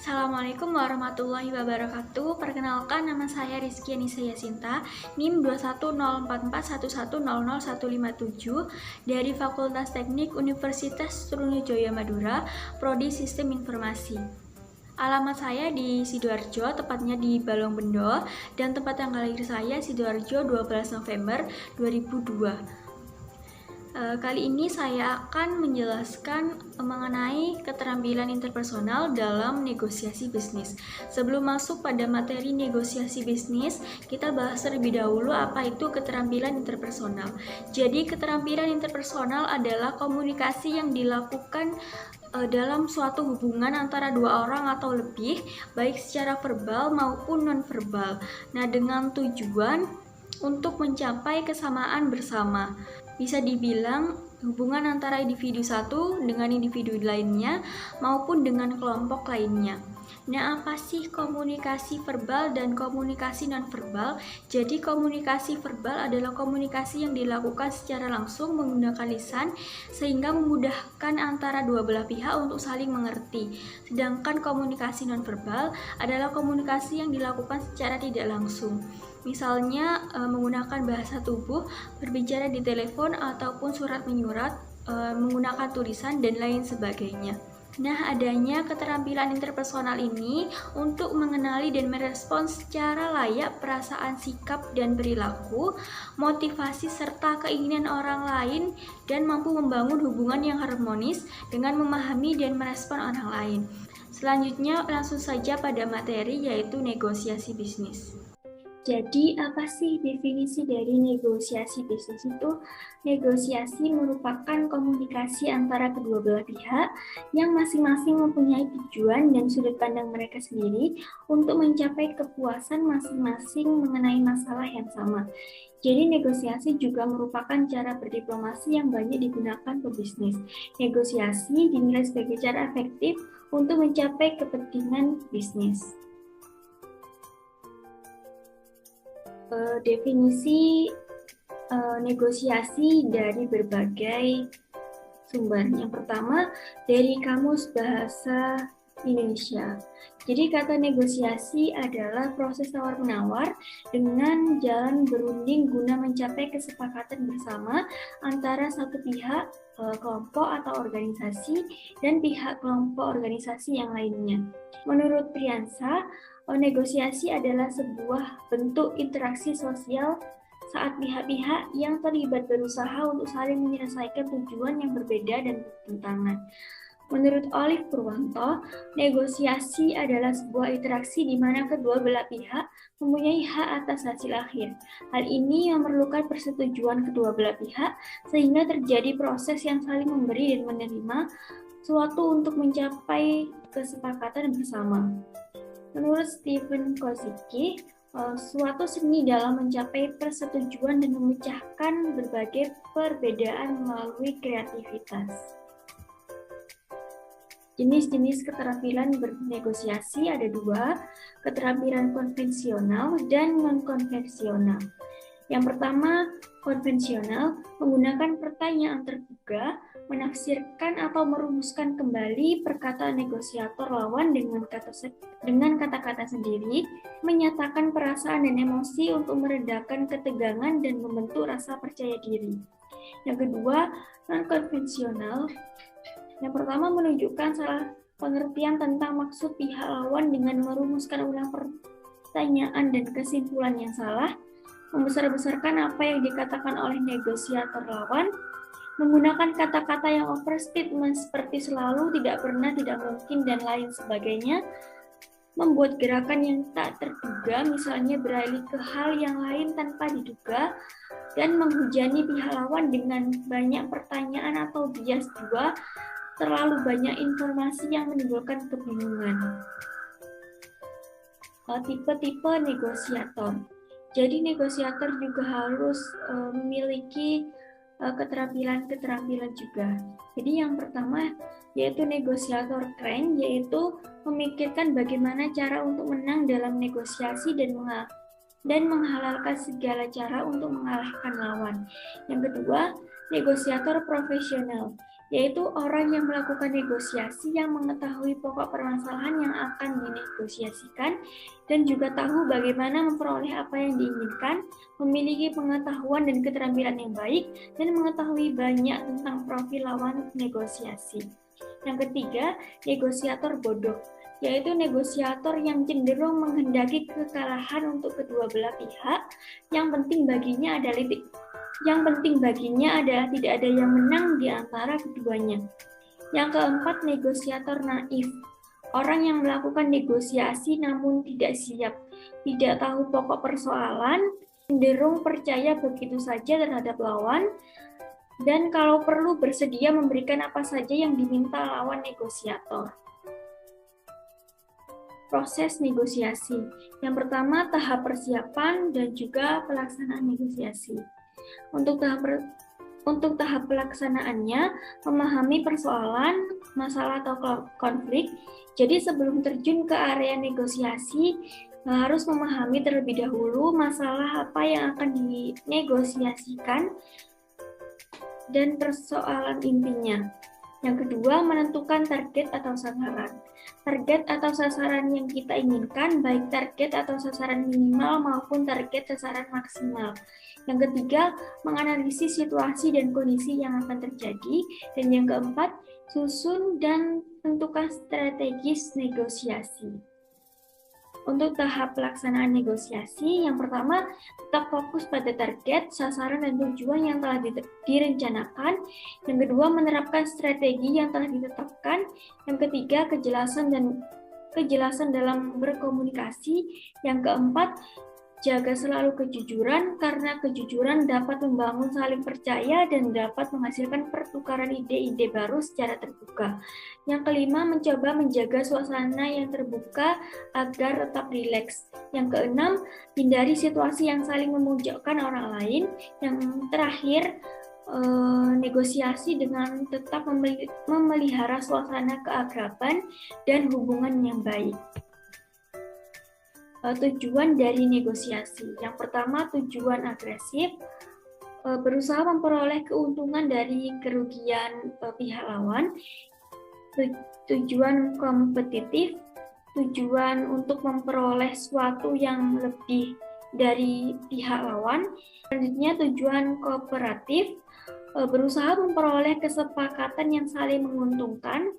Assalamualaikum warahmatullahi wabarakatuh. Perkenalkan, nama saya Rizky Anissa Yasinta, NIM 2104411000157 dari Fakultas Teknik Universitas Trunojoyo Madura, Prodi Sistem Informasi. Alamat saya di Sidoarjo, tepatnya di Balongbendo, dan tempat tanggal lahir saya Sidoarjo 12 November 2002. Kali ini saya akan menjelaskan mengenai keterampilan interpersonal dalam negosiasi bisnis. Sebelum masuk pada materi negosiasi bisnis, kita bahas terlebih dahulu apa itu keterampilan interpersonal. Jadi, keterampilan interpersonal adalah komunikasi yang dilakukan dalam suatu hubungan antara dua orang atau lebih, baik secara verbal maupun non-verbal. Nah, dengan tujuan untuk mencapai kesamaan bersama. Bisa dibilang hubungan antara individu satu dengan individu lainnya maupun dengan kelompok lainnya. Nah, apa sih komunikasi verbal dan komunikasi nonverbal? Jadi, komunikasi verbal adalah komunikasi yang dilakukan secara langsung menggunakan lisan sehingga memudahkan antara dua belah pihak untuk saling mengerti. Sedangkan komunikasi nonverbal adalah komunikasi yang dilakukan secara tidak langsung. Misalnya menggunakan bahasa tubuh, berbicara di telepon ataupun surat menyurat, menggunakan tulisan dan lain sebagainya. Nah, adanya keterampilan interpersonal ini untuk mengenali dan merespons secara layak perasaan, sikap, dan perilaku, motivasi, serta keinginan orang lain, dan mampu membangun hubungan yang harmonis dengan memahami dan merespon orang lain. Selanjutnya, langsung saja pada materi, yaitu negosiasi bisnis. Jadi, apa sih definisi dari negosiasi bisnis itu? Negosiasi merupakan komunikasi antara kedua belah pihak yang masing-masing mempunyai tujuan dan sudut pandang mereka sendiri untuk mencapai kepuasan masing-masing mengenai masalah yang sama. Jadi, negosiasi juga merupakan cara berdiplomasi yang banyak digunakan pebisnis. Negosiasi dinilai sebagai cara efektif untuk mencapai kepentingan bisnis. Definisi negosiasi dari berbagai sumber. Yang pertama, dari Kamus Bahasa Indonesia. Jadi, kata negosiasi adalah proses tawar-menawar dengan jalan berunding guna mencapai kesepakatan bersama antara satu pihak, kelompok atau organisasi, dan pihak kelompok organisasi yang lainnya. Menurut Priyansa, negosiasi adalah sebuah bentuk interaksi sosial saat pihak-pihak yang terlibat berusaha untuk saling menyelesaikan tujuan yang berbeda dan bertentangan. Menurut Olive Purwanto, negosiasi adalah sebuah interaksi di mana kedua belah pihak mempunyai hak atas hasil akhir. Hal ini memerlukan persetujuan kedua belah pihak sehingga terjadi proses yang saling memberi dan menerima suatu untuk mencapai kesepakatan bersama. Menurut Stephen Kosinski, suatu seni dalam mencapai persetujuan dan memecahkan berbagai perbedaan melalui kreativitas. Jenis-jenis keterampilan bernegosiasi ada dua, keterampilan konvensional dan non-konvensional. Yang pertama, konvensional, menggunakan pertanyaan terbuka, menafsirkan atau merumuskan kembali perkataan negosiator lawan dengan kata-kata sendiri, menyatakan perasaan dan emosi untuk meredakan ketegangan dan membentuk rasa percaya diri. Yang kedua, non-konvensional. Yang pertama, menunjukkan salah pengertian tentang maksud pihak lawan dengan merumuskan ulang pertanyaan dan kesimpulan yang salah, membesar-besarkan apa yang dikatakan oleh negosiator lawan, menggunakan kata-kata yang overstatement seperti selalu, tidak pernah, tidak mungkin, dan lain sebagainya, membuat gerakan yang tak terduga, misalnya beralih ke hal yang lain tanpa diduga, dan menghujani pihak lawan dengan banyak pertanyaan atau bias dua, terlalu banyak informasi yang menimbulkan kebingungan. Tipe-tipe negosiator. Jadi negosiator juga harus memiliki keterampilan juga. Jadi yang pertama yaitu negosiator keren, yaitu memikirkan bagaimana cara untuk menang dalam negosiasi dan menghalalkan segala cara untuk mengalahkan lawan. Yang kedua, negosiator profesional, yaitu orang yang melakukan negosiasi yang mengetahui pokok permasalahan yang akan dinegosiasikan dan juga tahu bagaimana memperoleh apa yang diinginkan, memiliki pengetahuan dan keterampilan yang baik, dan mengetahui banyak tentang profil lawan negosiasi. Yang ketiga, negosiator bodoh, yaitu negosiator yang cenderung menghendaki kekalahan untuk kedua belah pihak. Yang penting baginya adalah tidak ada yang menang di antara keduanya. Yang keempat, negosiator naif. Orang yang melakukan negosiasi namun tidak siap, tidak tahu pokok persoalan, cenderung percaya begitu saja terhadap lawan, dan kalau perlu bersedia memberikan apa saja yang diminta lawan negosiator. Proses negosiasi. Yang pertama, tahap persiapan dan juga pelaksanaan negosiasi. Untuk tahap pelaksanaannya, memahami persoalan, masalah atau konflik. Jadi sebelum terjun ke area negosiasi, harus memahami terlebih dahulu masalah apa yang akan dinegosiasikan dan persoalan intinya. Yang kedua, menentukan target atau sasaran. Target atau sasaran yang kita inginkan, baik target atau sasaran minimal maupun target sasaran maksimal. Yang ketiga, menganalisis situasi dan kondisi yang akan terjadi. Dan yang keempat, susun dan tentukan strategis negosiasi. Untuk tahap pelaksanaan negosiasi, yang pertama, tetap fokus pada target, sasaran, dan tujuan yang telah direncanakan. Yang kedua, menerapkan strategi yang telah ditetapkan. Yang ketiga, kejelasan dalam berkomunikasi. Yang keempat, jaga selalu kejujuran, karena kejujuran dapat membangun saling percaya dan dapat menghasilkan pertukaran ide-ide baru secara terbuka. Yang kelima, mencoba menjaga suasana yang terbuka agar tetap rileks. Yang keenam, hindari situasi yang saling memojokkan orang lain. Yang terakhir, negosiasi dengan tetap memelihara suasana keakraban dan hubungan yang baik. Tujuan dari negosiasi. Yang pertama, tujuan agresif, berusaha memperoleh keuntungan dari kerugian pihak lawan. Tujuan kompetitif, tujuan untuk memperoleh sesuatu yang lebih dari pihak lawan. Selanjutnya, tujuan kooperatif, berusaha memperoleh kesepakatan yang saling menguntungkan.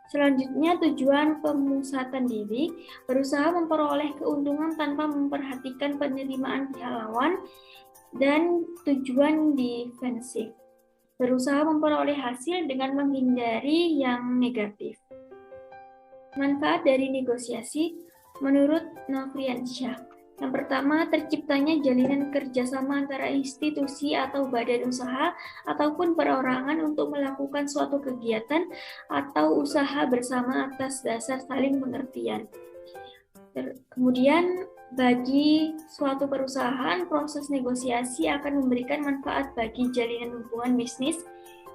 Selanjutnya, tujuan pemusatan diri, berusaha memperoleh keuntungan tanpa memperhatikan penerimaan pihak lawan. Dan tujuan defensif, berusaha memperoleh hasil dengan menghindari yang negatif. Manfaat dari negosiasi menurut Novriansyah. Yang pertama, terciptanya jalinan kerjasama antara institusi atau badan usaha ataupun perorangan untuk melakukan suatu kegiatan atau usaha bersama atas dasar saling pengertian. Kemudian, bagi suatu perusahaan, proses negosiasi akan memberikan manfaat bagi jalinan hubungan bisnis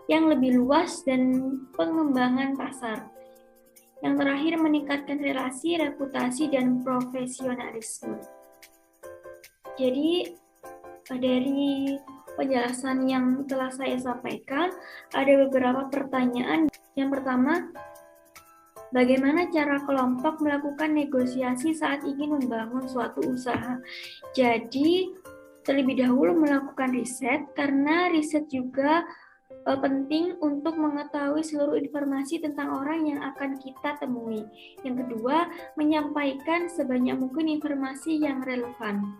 yang lebih luas dan pengembangan pasar. Yang terakhir, meningkatkan relasi, reputasi, dan profesionalisme. Jadi, dari penjelasan yang telah saya sampaikan, ada beberapa pertanyaan. Yang pertama, bagaimana cara kelompok melakukan negosiasi saat ingin membangun suatu usaha? Jadi, terlebih dahulu melakukan riset, karena riset juga penting untuk mengetahui seluruh informasi tentang orang yang akan kita temui. Yang kedua, menyampaikan sebanyak mungkin informasi yang relevan.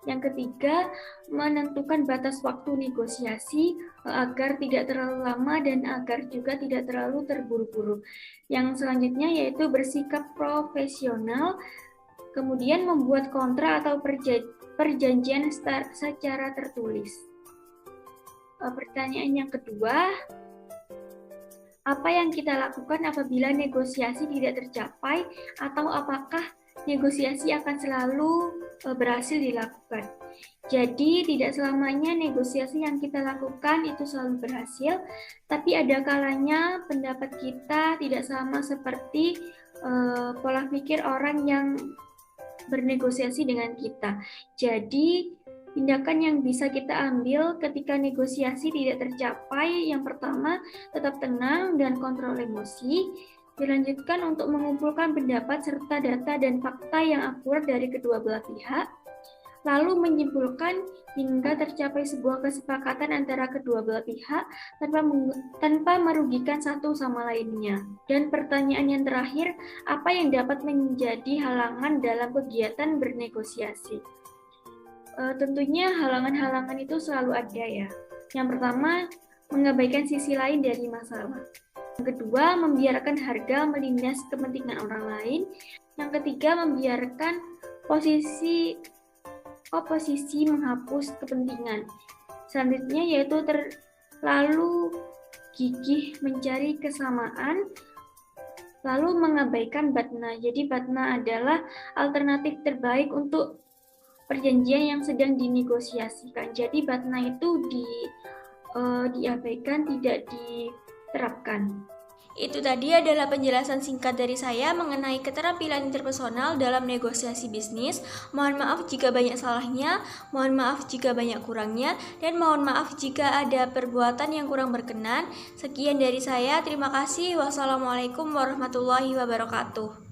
Yang ketiga, menentukan batas waktu negosiasi agar tidak terlalu lama dan agar juga tidak terlalu terburu-buru. Yang selanjutnya yaitu bersikap profesional, kemudian membuat kontrak atau perjanjian secara tertulis. Pertanyaan yang kedua, apa yang kita lakukan apabila negosiasi tidak tercapai, atau apakah negosiasi akan selalu berhasil dilakukan? Jadi, tidak selamanya negosiasi yang kita lakukan itu selalu berhasil, tapi ada kalanya pendapat kita tidak sama seperti pola pikir orang yang bernegosiasi dengan kita. Jadi, Tindakan yang bisa kita ambil ketika negosiasi tidak tercapai, yang pertama, tetap tenang dan kontrol emosi. Dilanjutkan untuk mengumpulkan pendapat serta data dan fakta yang akurat dari kedua belah pihak. Lalu menyimpulkan hingga tercapai sebuah kesepakatan antara kedua belah pihak tanpa merugikan satu sama lainnya. Dan pertanyaan yang terakhir, apa yang dapat menjadi halangan dalam kegiatan bernegosiasi? Tentunya halangan-halangan itu selalu ada ya. Yang pertama, mengabaikan sisi lain dari masalah. Yang kedua, membiarkan harga melindas kepentingan orang lain. Yang ketiga, membiarkan oposisi menghapus kepentingan. Selanjutnya yaitu terlalu gigih mencari kesamaan, lalu mengabaikan batna. Jadi batna adalah alternatif terbaik untuk perjanjian yang sedang dinegosiasikan. Jadi batna itu diabaikan, tidak diterapkan. Itu tadi adalah penjelasan singkat dari saya mengenai keterampilan interpersonal dalam negosiasi bisnis. Mohon maaf jika banyak salahnya, mohon maaf jika banyak kurangnya, dan mohon maaf jika ada perbuatan yang kurang berkenan. Sekian dari saya, terima kasih. Wassalamualaikum warahmatullahi wabarakatuh.